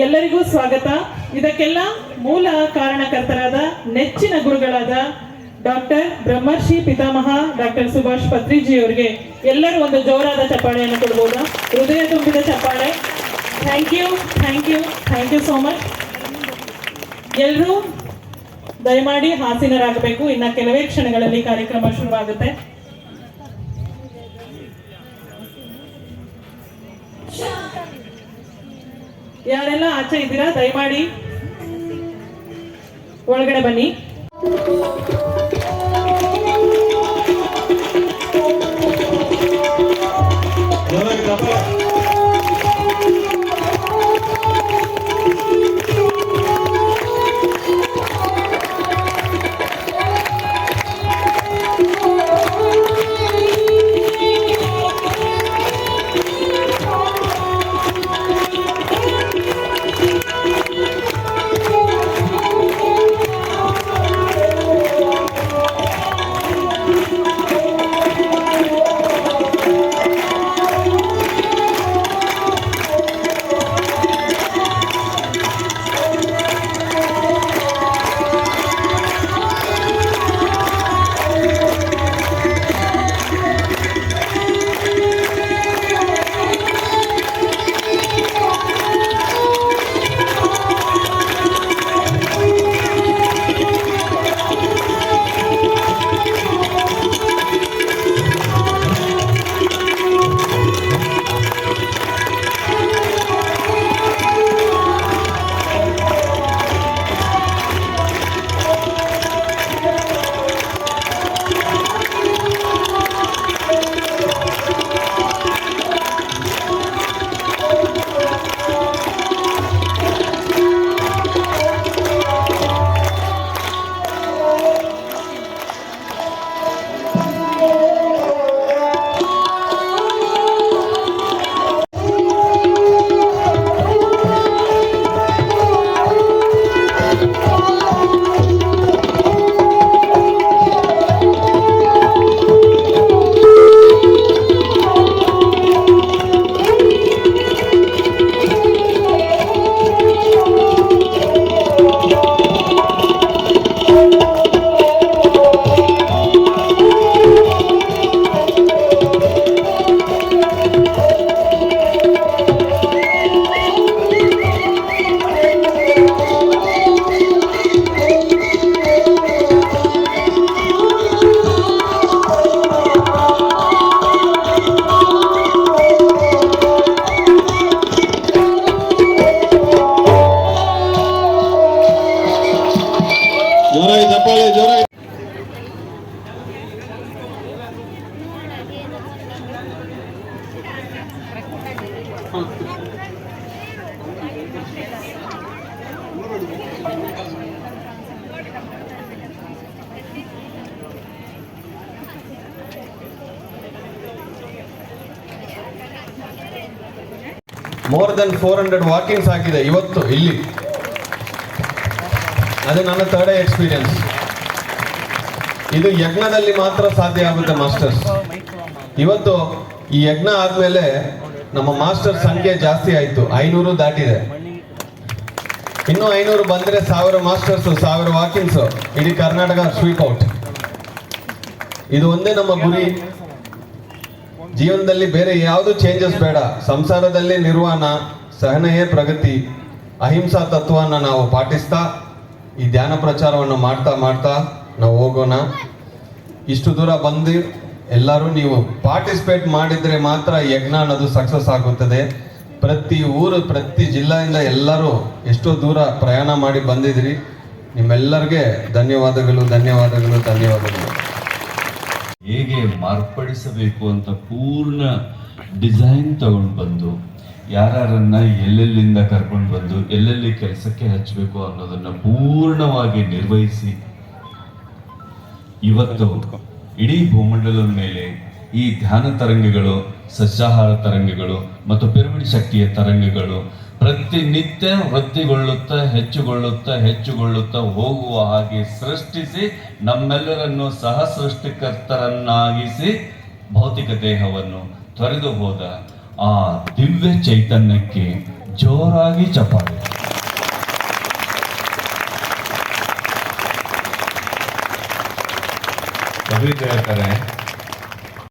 ಎಲ್ಲರಿಗೂ ಸ್ವಾಗತ. ಇದಕ್ಕೆಲ್ಲ ಮೂಲ ಕಾರಣಕರ್ತರಾದ ನೆಚ್ಚಿನ ಗುರುಗಳಾದ ಡಾಕ್ಟರ್ ಬ್ರಹ್ಮರ್ಷಿ ಪಿತಾಮಹ ಡಾಕ್ಟರ್ ಸುಭಾಷ್ ಪತ್ರಿಜಿ ಅವರಿಗೆ ಎಲ್ಲರೂ ಒಂದು ಜೋರಾದ ಚಪ್ಪಾಳೆಯನ್ನು ಕೊಡಬಹುದಾ? ಹೃದಯ ತುಂಬಿದ ಚಪ್ಪಾಳೆ. Thank you, thank you, thank you so much. ಎಲ್ಲರೂ ದಯಮಾಡಿ ಹಾಸೀನರಾಗಬೇಕು. ಇನ್ನು ಕೆಲವೇ ಕ್ಷಣಗಳಲ್ಲಿ ಕಾರ್ಯಕ್ರಮ ಶುರುವಾಗುತ್ತೆ. ಯಾರೆಲ್ಲ ಆಚೆ ಇದ್ದೀರಾ ದಯಮಾಡಿ ಒಳಗಡೆ ಬನ್ನಿ. ಮೋರ್ ದೆನ್ 400 ವಾಕಿಂಗ್ಸ್ ಆಗಿದೆ ಇವತ್ತು ಇಲ್ಲಿ. ಅದು ನನ್ನ ಥರ್ಡ್ ಎಕ್ಸ್ಪೀರಿಯನ್ಸ್. ಇದು ಯಜ್ಞದಲ್ಲಿ ಮಾತ್ರ ಸಾಧ್ಯ ಆಗುತ್ತೆ ಮಾಸ್ಟರ್ಸ್. ಇವತ್ತು ಈ ಯಜ್ಞ ಆದ್ಮೇಲೆ ನಮ್ಮ ಮಾಸ್ಟರ್ ಸಂಖ್ಯೆ ಜಾಸ್ತಿ ಆಯ್ತು, 500 ದಾಟಿದೆ. ಇನ್ನೂ 500 ಬಂದ್ರೆ 1000 ಮಾಸ್ಟರ್ಸ್, 1000 ವಾಕಿಂಗ್ಸ್, ಇಡೀ ಕರ್ನಾಟಕ ಸ್ವೀಪ್ ಔಟ್. ಇದು ಒಂದೇ ನಮ್ಮ ಗುರಿ. ಜೀವನದಲ್ಲಿ ಬೇರೆ ಯಾವುದು ಚೇಂಜಸ್ ಬೇಡ. ಸಂಸಾರದಲ್ಲಿ ನಿರ್ವಾಣ, ಸಹನೆಯೇ ಪ್ರಗತಿ, ಅಹಿಂಸಾ ತತ್ವವನ್ನು ನಾವು ಪಾಟಿಸ್ತಾ ಈ ಧ್ಯಾನ ಪ್ರಚಾರವನ್ನು ಮಾಡ್ತಾ ಮಾಡ್ತಾ ನಾವು ಹೋಗೋಣ. ಇಷ್ಟು ದೂರ ಬಂದು ಎಲ್ಲರೂ ನೀವು ಪಾರ್ಟಿಸಿಪೇಟ್ ಮಾಡಿದ್ರೆ ಮಾತ್ರ ಯಜ್ಞ ಅನ್ನೋದು ಸಕ್ಸಸ್ ಆಗುತ್ತದೆ. ಪ್ರತಿ ಊರು, ಪ್ರತಿ ಜಿಲ್ಲೆಯಿಂದ ಎಲ್ಲರೂ ಎಷ್ಟೋ ದೂರ ಪ್ರಯಾಣ ಮಾಡಿ ಬಂದಿದ್ರಿ. ನಿಮ್ಮೆಲ್ಲರಿಗೆ ಧನ್ಯವಾದಗಳು, ಧನ್ಯವಾದಗಳು, ಧನ್ಯವಾದಗಳು. ಹೇಗೆ ಮಾರ್ಪಡಿಸಬೇಕು ಅಂತ ಪೂರ್ಣ ಡಿಸೈನ್ ತಗೊಂಡು ಬಂದು ಯಾರನ್ನ ಎಲ್ಲೆಲ್ಲಿಂದ ಕರ್ಕೊಂಡು ಬಂದು ಎಲ್ಲೆಲ್ಲಿ ಕೆಲಸಕ್ಕೆ ಹಚ್ಚಬೇಕು ಅನ್ನೋದನ್ನ ಪೂರ್ಣವಾಗಿ ನಿರ್ವಹಿಸಿ ಇವತ್ತು ಇಡೀ ಭೂಮಂಡಲದ ಮೇಲೆ ಈ ಧ್ಯಾನ ತರಂಗಗಳು, ಸಸ್ಯಾಹಾರ ತರಂಗಗಳು ಮತ್ತು ಪಿರಮಿಡ್ ಶಕ್ತಿಯ ತರಂಗಗಳು ಪ್ರತಿನಿತ್ಯ ವೃದ್ಧಿಗೊಳ್ಳುತ್ತಾ ಹೆಚ್ಚುಗೊಳ್ಳುತ್ತಾ ಹೋಗುವ ಹಾಗೆ ಸೃಷ್ಟಿಸಿ ನಮ್ಮೆಲ್ಲರನ್ನು ಸಹ ಸೃಷ್ಟಿಕರ್ತರನ್ನಾಗಿಸಿ ಭೌತಿಕ ದೇಹವನ್ನು ತೊರೆದು ಹೋದ ಆ ದಿವ್ಯ ಚೈತನ್ಯಕ್ಕೆ ಜೋರಾಗಿ ಚಪ್ಪಾಳೆ. ಕವಿ ಹೇಳ್ತಾರೆ,